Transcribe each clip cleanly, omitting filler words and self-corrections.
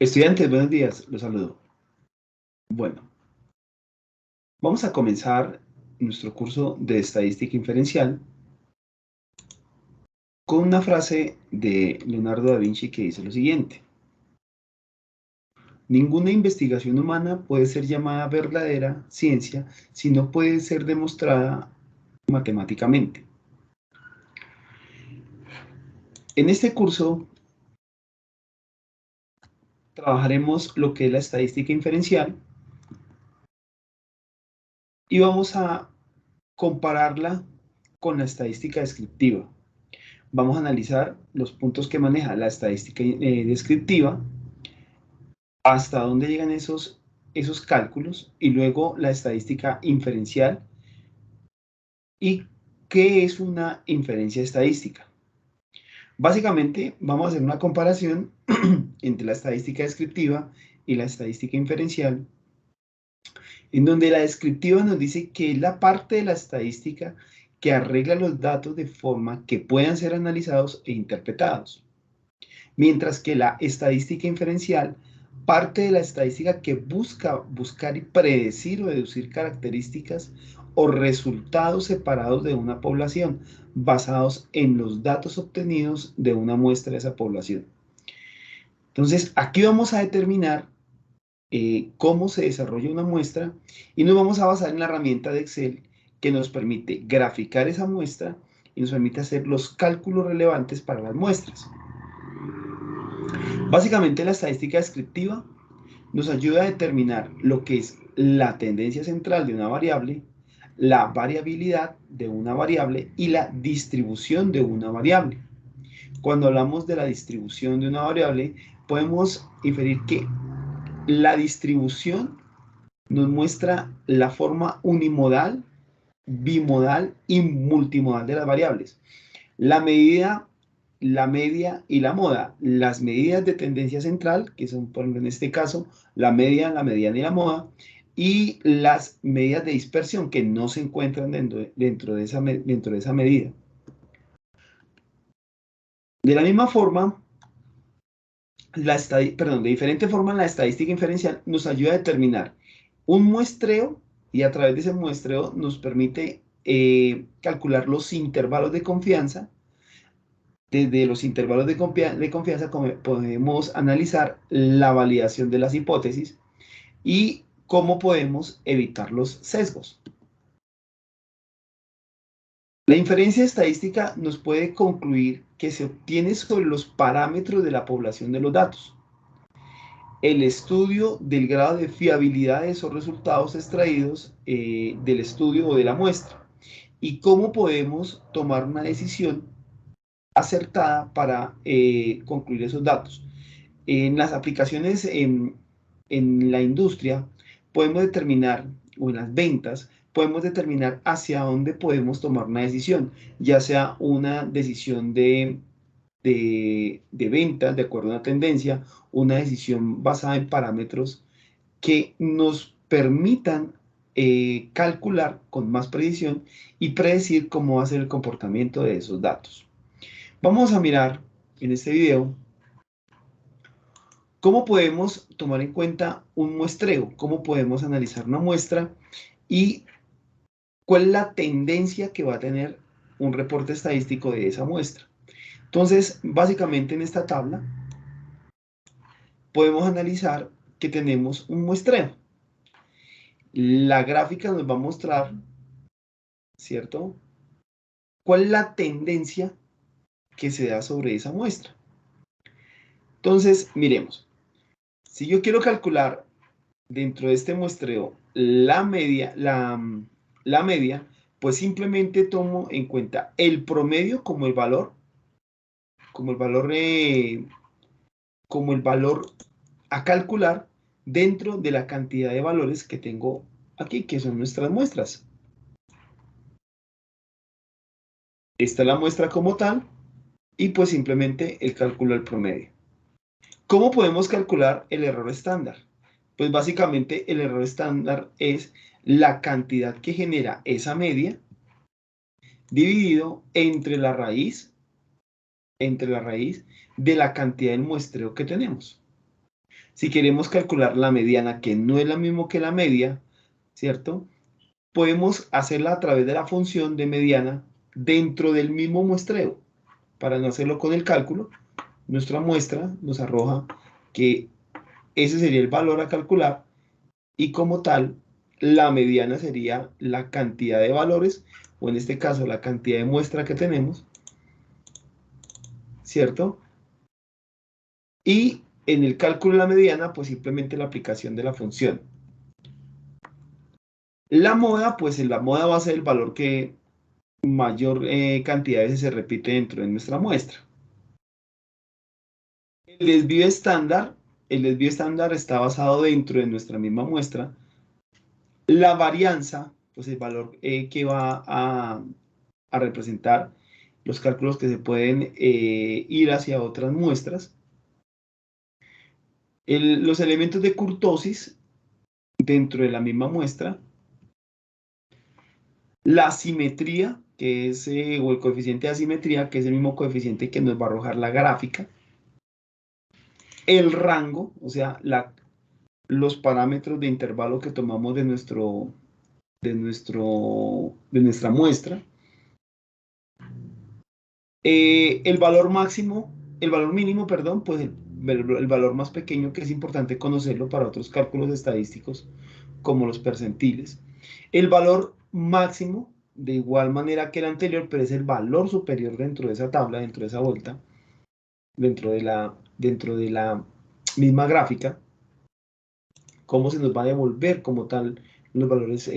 Estudiantes, buenos días, los saludo. Bueno, vamos a comenzar nuestro curso de estadística inferencial con una frase de Leonardo da Vinci que dice lo siguiente: ninguna investigación humana puede ser llamada verdadera ciencia si no puede ser demostrada matemáticamente. En este curso trabajaremos lo que es la estadística inferencial y vamos a compararla con la estadística descriptiva. Vamos a analizar los puntos que maneja la estadística descriptiva, hasta dónde llegan esos cálculos, y luego la estadística inferencial y qué es una inferencia estadística. Básicamente vamos a hacer una comparación entre la estadística descriptiva y la estadística inferencial, en donde la descriptiva nos dice que es la parte de la estadística que arregla los datos de forma que puedan ser analizados e interpretados. Mientras que la estadística inferencial parte de la estadística que busca buscar y predecir o deducir características o resultados separados de una población, basados en los datos obtenidos de una muestra de esa población. Entonces, aquí vamos a determinar cómo se desarrolla una muestra y nos vamos a basar en la herramienta de Excel que nos permite graficar esa muestra y nos permite hacer los cálculos relevantes para las muestras. Básicamente, la estadística descriptiva nos ayuda a determinar lo que es la tendencia central de una variable, la variabilidad de una variable y la distribución de una variable. Cuando hablamos de la distribución de una variable, podemos inferir que la distribución nos muestra la forma unimodal, bimodal y multimodal de las variables. La medida, la media y la moda. Las medidas de tendencia central, que son, por ejemplo, en este caso, la media, la mediana y la moda, y las medidas de dispersión que no se encuentran dentro de esa medida. De la misma forma, de diferente forma, la estadística inferencial nos ayuda a determinar un muestreo y a través de ese muestreo nos permite calcular los intervalos de confianza. Desde los intervalos de confianza podemos analizar la validación de las hipótesis y cómo podemos evitar los sesgos. La inferencia estadística nos puede concluir que se obtiene sobre los parámetros de la población de los datos. El estudio del grado de fiabilidad de esos resultados extraídos del estudio o de la muestra y cómo podemos tomar una decisión acertada para concluir esos datos. En las aplicaciones en la industria podemos determinar, o en las ventas, podemos determinar hacia dónde podemos tomar una decisión, ya sea una decisión de ventas de acuerdo a una tendencia, una decisión basada en parámetros que nos permitan calcular con más precisión y predecir cómo va a ser el comportamiento de esos datos. Vamos a mirar en este video cómo podemos tomar en cuenta un muestreo, cómo podemos analizar una muestra y cuál es la tendencia que va a tener un reporte estadístico de esa muestra. Entonces, básicamente en esta tabla podemos analizar que tenemos un muestreo. La gráfica nos va a mostrar, ¿cierto?, cuál es la tendencia que se da sobre esa muestra. Entonces, miremos. Si yo quiero calcular dentro de este muestreo la media, pues simplemente tomo en cuenta el promedio como el valor a calcular dentro de la cantidad de valores que tengo aquí, que son nuestras muestras. Esta es la muestra como tal y pues simplemente el cálculo del promedio. ¿Cómo podemos calcular el error estándar? Pues básicamente el error estándar es la cantidad que genera esa media dividido entre la raíz de la cantidad del muestreo que tenemos. Si queremos calcular la mediana, que no es la misma que la media, ¿cierto? Podemos hacerla a través de la función de mediana dentro del mismo muestreo. Para no hacerlo con el cálculo, nuestra muestra nos arroja que ese sería el valor a calcular y como tal, la mediana sería la cantidad de valores, o en este caso la cantidad de muestra que tenemos, ¿cierto? Y en el cálculo de la mediana, pues simplemente la aplicación de la función. La moda, pues en la moda va a ser el valor que mayor cantidad de veces se repite dentro de nuestra muestra. El desvío estándar está basado dentro de nuestra misma muestra. La varianza, pues el valor que va a representar los cálculos que se pueden ir hacia otras muestras. Los elementos de kurtosis dentro de la misma muestra. La asimetría, que es, o el coeficiente de asimetría, que es el mismo coeficiente que nos va a arrojar la gráfica. El rango, o sea, los parámetros de intervalo que tomamos de nuestra muestra. El valor máximo, el valor mínimo, perdón, pues el valor más pequeño, que es importante conocerlo para otros cálculos estadísticos, como los percentiles. El valor máximo, de igual manera que el anterior, pero es el valor superior dentro de esa tabla, dentro de esa vuelta, dentro de la misma gráfica, cómo se nos va a devolver como tal los valores,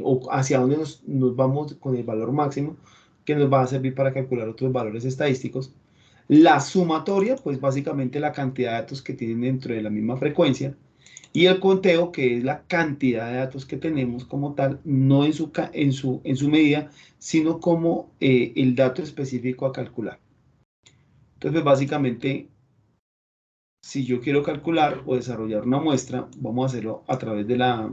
o hacia dónde nos vamos con el valor máximo, que nos va a servir para calcular otros valores estadísticos. La sumatoria, pues básicamente la cantidad de datos que tienen dentro de la misma frecuencia. Y el conteo, que es la cantidad de datos que tenemos como tal, no en su medida, sino como el dato específico a calcular. Entonces, pues, básicamente, si yo quiero calcular o desarrollar una muestra, vamos a hacerlo a través de la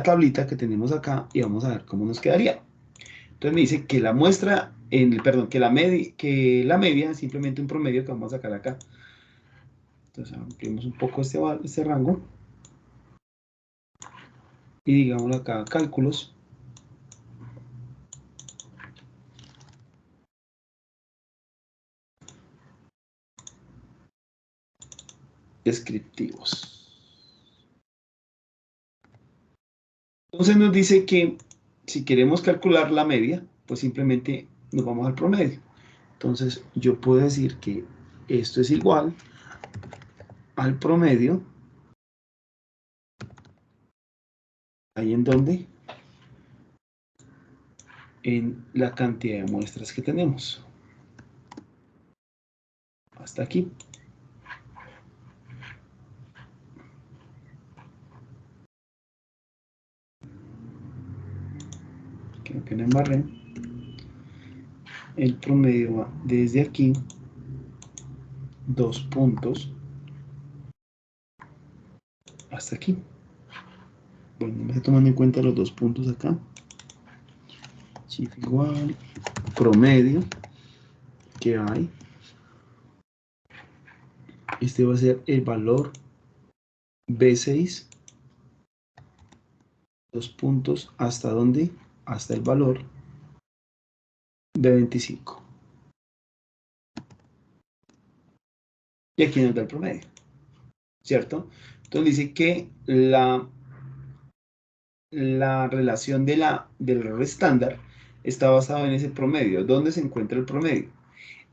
tablita que tenemos acá y vamos a ver cómo nos quedaría. Entonces me dice que la muestra, perdón, que la media es simplemente un promedio que vamos a sacar acá. Entonces ampliemos un poco este rango y digamos acá cálculos. Descriptivos. Entonces nos dice que si queremos calcular la media, pues simplemente nos vamos al promedio. Entonces yo puedo decir que esto es igual al promedio. ¿Ahí en dónde? En la cantidad de muestras que tenemos. Hasta aquí. Creo que no embarré. El promedio va desde aquí, 2 puntos, hasta aquí. Bueno, me estoy tomando en cuenta los 2 puntos acá. Chif igual, promedio que hay. Este va a ser el valor B6. 2 puntos, ¿hasta dónde? Hasta el valor B25. Y aquí nos da el promedio, ¿cierto? Entonces dice que la relación del error estándar está basada en ese promedio. ¿Dónde se encuentra el promedio?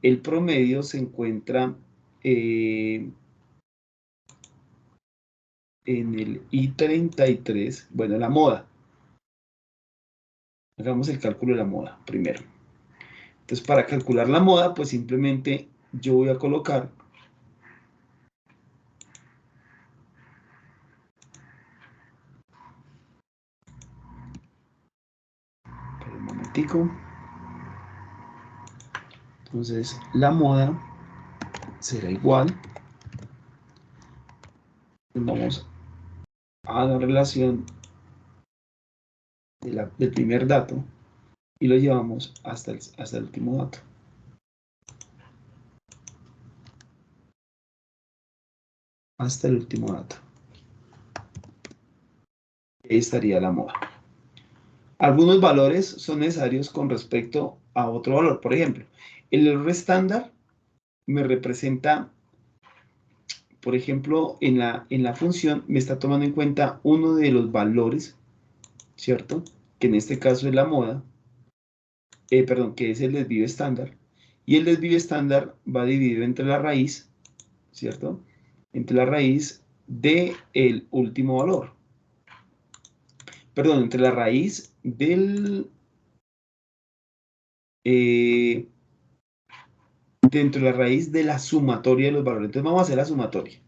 El promedio se encuentra en el I33, bueno, la moda. Hagamos el cálculo de la moda primero. Entonces, para calcular la moda, pues simplemente yo voy a colocar un momentico. Entonces, la moda será igual. Vamos a la relación del primer dato y lo llevamos hasta el último dato. hasta el último dato. Ahí estaría la moda. Algunos valores son necesarios con respecto a otro valor. Por ejemplo, el error estándar me representa, por ejemplo, en la función me está tomando en cuenta uno de los valores, ¿cierto? Que en este caso es la moda, perdón, que es el desvío estándar. Y el desvío estándar va dividido entre la raíz, ¿cierto? Entre la raíz del último valor. Perdón, entre la raíz del... dentro de la raíz de la sumatoria de los valores. Entonces vamos a hacer la sumatoria.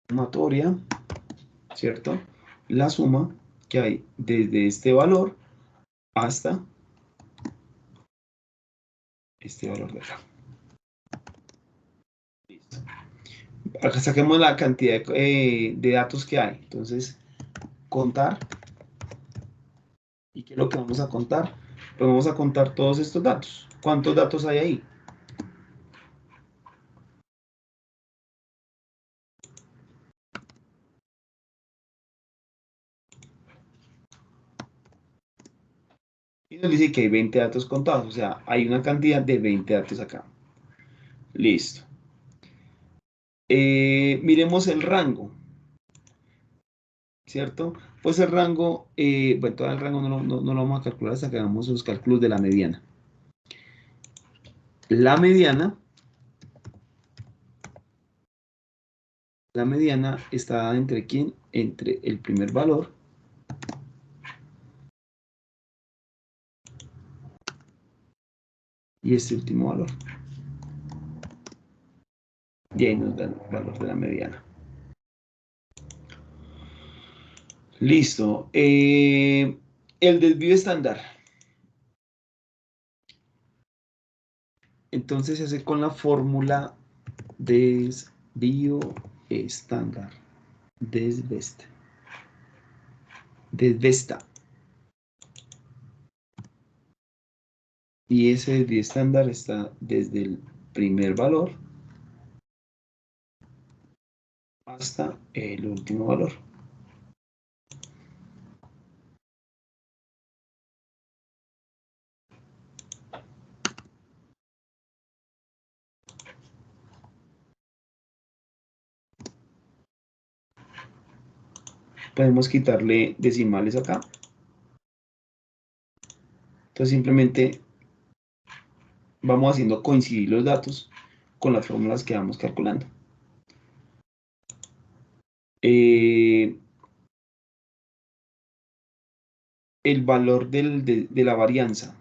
Sumatoria, ¿cierto? La suma que hay desde este valor hasta este valor de acá. Listo. Acá saquemos la cantidad de datos que hay. Entonces, contar. ¿Y qué es lo que vamos a contar? Pues vamos a contar todos estos datos. ¿Cuántos datos hay ahí? Y nos dice que hay 20 datos contados. O sea, hay una cantidad de 20 datos acá. Listo. Miremos el rango. ¿Cierto? Pues el rango, bueno, todo el rango no lo vamos a calcular hasta que hagamos los cálculos de la mediana. La mediana está dada entre quién? Entre el primer valor y este último valor. Y ahí nos da el valor de la mediana. Listo. El desvío estándar. Entonces se hace con la fórmula desvío estándar. Desvesta. Y ese desvío estándar está desde el primer valor hasta el último valor. Podemos quitarle decimales acá. Entonces simplemente vamos haciendo coincidir los datos con las fórmulas que vamos calculando. El valor de la varianza.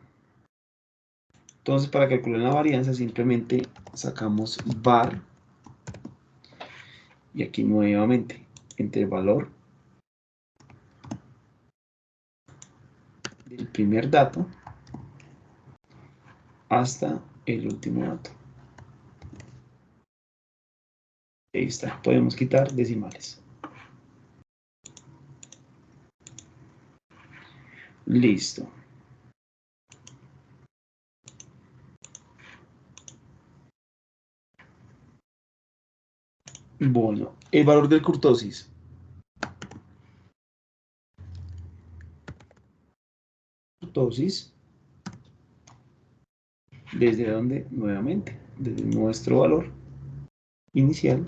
Entonces para calcular la varianza simplemente sacamos var y aquí nuevamente entre el valor del primer dato hasta el último dato. Ahí está, podemos quitar decimales. Listo. Bueno, el valor del kurtosis. Kurtosis, ¿desde dónde? Nuevamente, desde nuestro valor inicial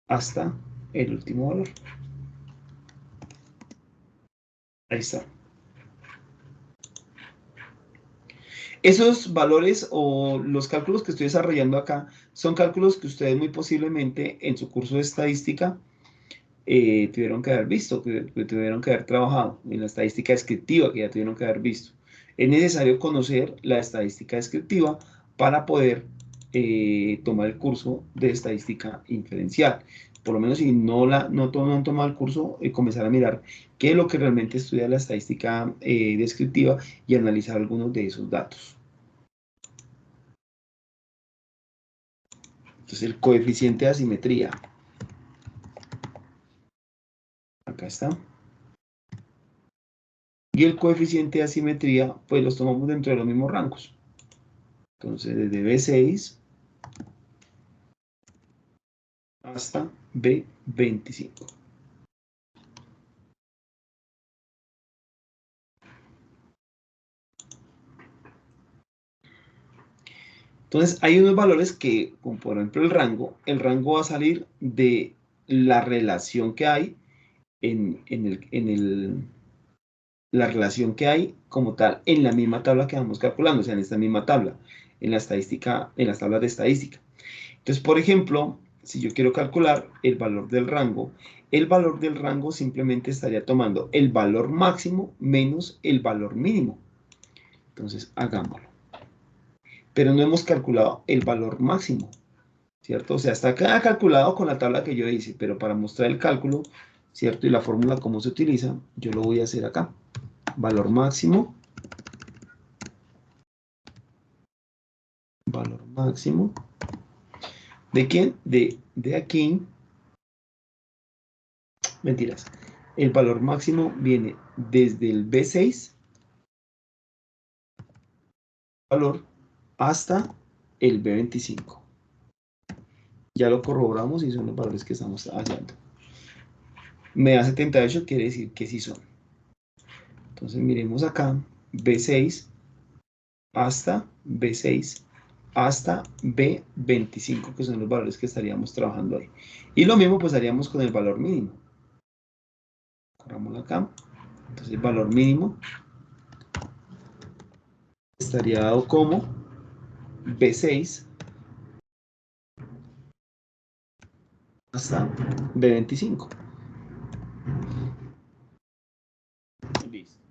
hasta el último valor. Ahí está. Esos valores o los cálculos que estoy desarrollando acá son cálculos que ustedes muy posiblemente en su curso de estadística tuvieron que haber visto, que tuvieron que haber trabajado en la estadística descriptiva, que ya tuvieron que haber visto. Es necesario conocer la estadística descriptiva para poder tomar el curso de estadística inferencial. Por lo menos si no han tomado el curso, comenzar a mirar qué es lo que realmente estudia la estadística descriptiva y analizar algunos de esos datos. Entonces el coeficiente de asimetría. Acá está. Y el coeficiente de asimetría, pues los tomamos dentro de los mismos rangos. Entonces desde B6 hasta B25. Entonces, hay unos valores que, como por ejemplo el rango va a salir de la relación que hay la relación que hay como tal en la misma tabla que vamos calculando, o sea, en esta misma tabla, en la estadística, en las tablas de estadística. Entonces, por ejemplo, si yo quiero calcular el valor del rango simplemente estaría tomando el valor máximo menos el valor mínimo. Entonces, hagámoslo. Pero no hemos calculado el valor máximo, ¿cierto? O sea, está acá calculado con la tabla que yo hice, pero para mostrar el cálculo, ¿cierto? Y la fórmula cómo se utiliza, yo lo voy a hacer acá. Valor máximo. Valor máximo. ¿De quién? De aquí. Mentiras. El valor máximo viene desde el B6 valor hasta el B25. Ya lo corroboramos y son los valores que estamos hallando. Me da 78, quiere decir que sí son. Entonces miremos acá, B6 hasta B6 hasta B25, que son los valores que estaríamos trabajando ahí. Y lo mismo pues haríamos con el valor mínimo. Corramos acá. Entonces el valor mínimo estaría dado como B6 hasta B25. Listo.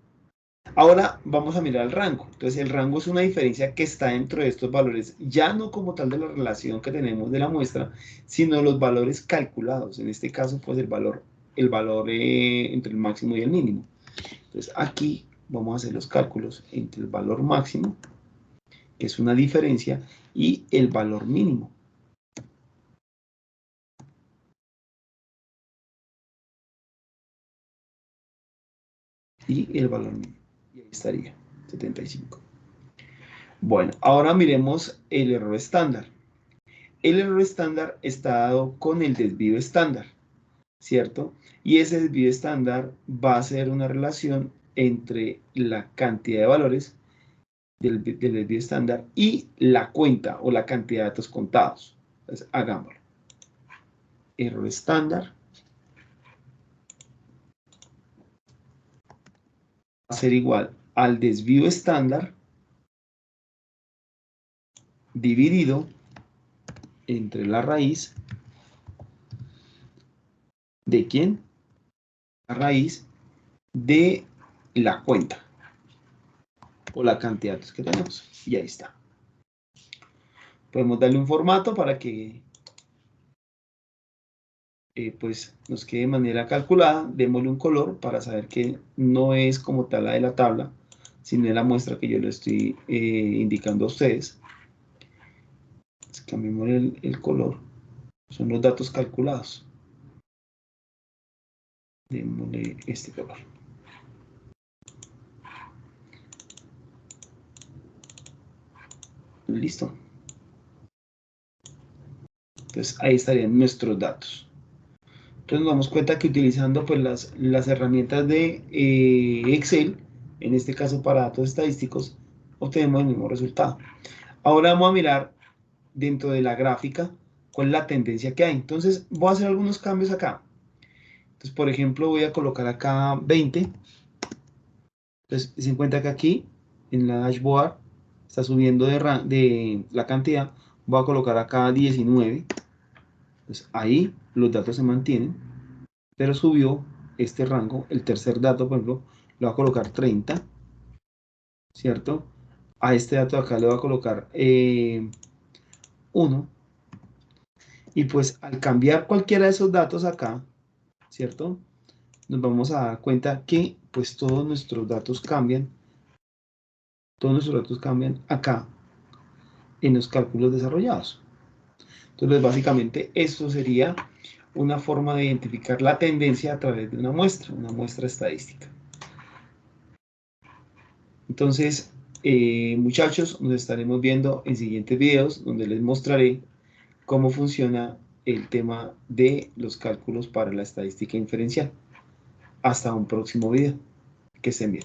Ahora vamos a mirar el rango. Entonces el rango es una diferencia que está dentro de estos valores, ya no como tal de la relación que tenemos de la muestra, sino los valores calculados. En este caso, pues el valor entre el máximo y el mínimo. Entonces aquí vamos a hacer los cálculos entre el valor máximo, que es una diferencia, y el valor mínimo. Y el valor mínimo. Y ahí estaría, 75. Bueno, ahora miremos el error estándar. El error estándar está dado con el desvío estándar, ¿cierto? Y ese desvío estándar va a ser una relación entre la cantidad de valores del desvío estándar y la cuenta o la cantidad de datos contados. Entonces, hagámoslo. Error estándar va a ser igual al desvío estándar dividido entre la raíz de ¿quién? La raíz de la cuenta o la cantidad de datos que tenemos. Y ahí está. Podemos darle un formato para que pues nos quede de manera calculada. Démosle un color para saber que no es como tal la de la tabla, sino es la muestra que yo le estoy indicando a ustedes. Cambiemos el color. Son los datos calculados. Démosle este color. Listo. Entonces ahí estarían nuestros datos. Entonces nos damos cuenta que utilizando pues las herramientas de Excel, en este caso para datos estadísticos, obtenemos el mismo resultado. Ahora vamos a mirar dentro de la gráfica cuál es la tendencia que hay. Entonces voy a hacer algunos cambios acá. Entonces, por ejemplo, voy a colocar acá 20. Entonces, se encuentra que aquí en la dashboard está subiendo de la cantidad. Voy a colocar acá 19. Entonces, ahí los datos se mantienen, pero subió este rango. El tercer dato, por ejemplo, le voy a colocar 30, ¿cierto? A este dato de acá le voy a colocar 1. Y pues al cambiar cualquiera de esos datos acá, ¿cierto? Nos vamos a dar cuenta que pues todos nuestros datos cambian acá en los cálculos desarrollados. Entonces, básicamente esto sería una forma de identificar la tendencia a través de una muestra estadística. Entonces, muchachos, nos estaremos viendo en siguientes videos donde les mostraré cómo funciona el tema de los cálculos para la estadística inferencial. Hasta un próximo video. Que estén bien.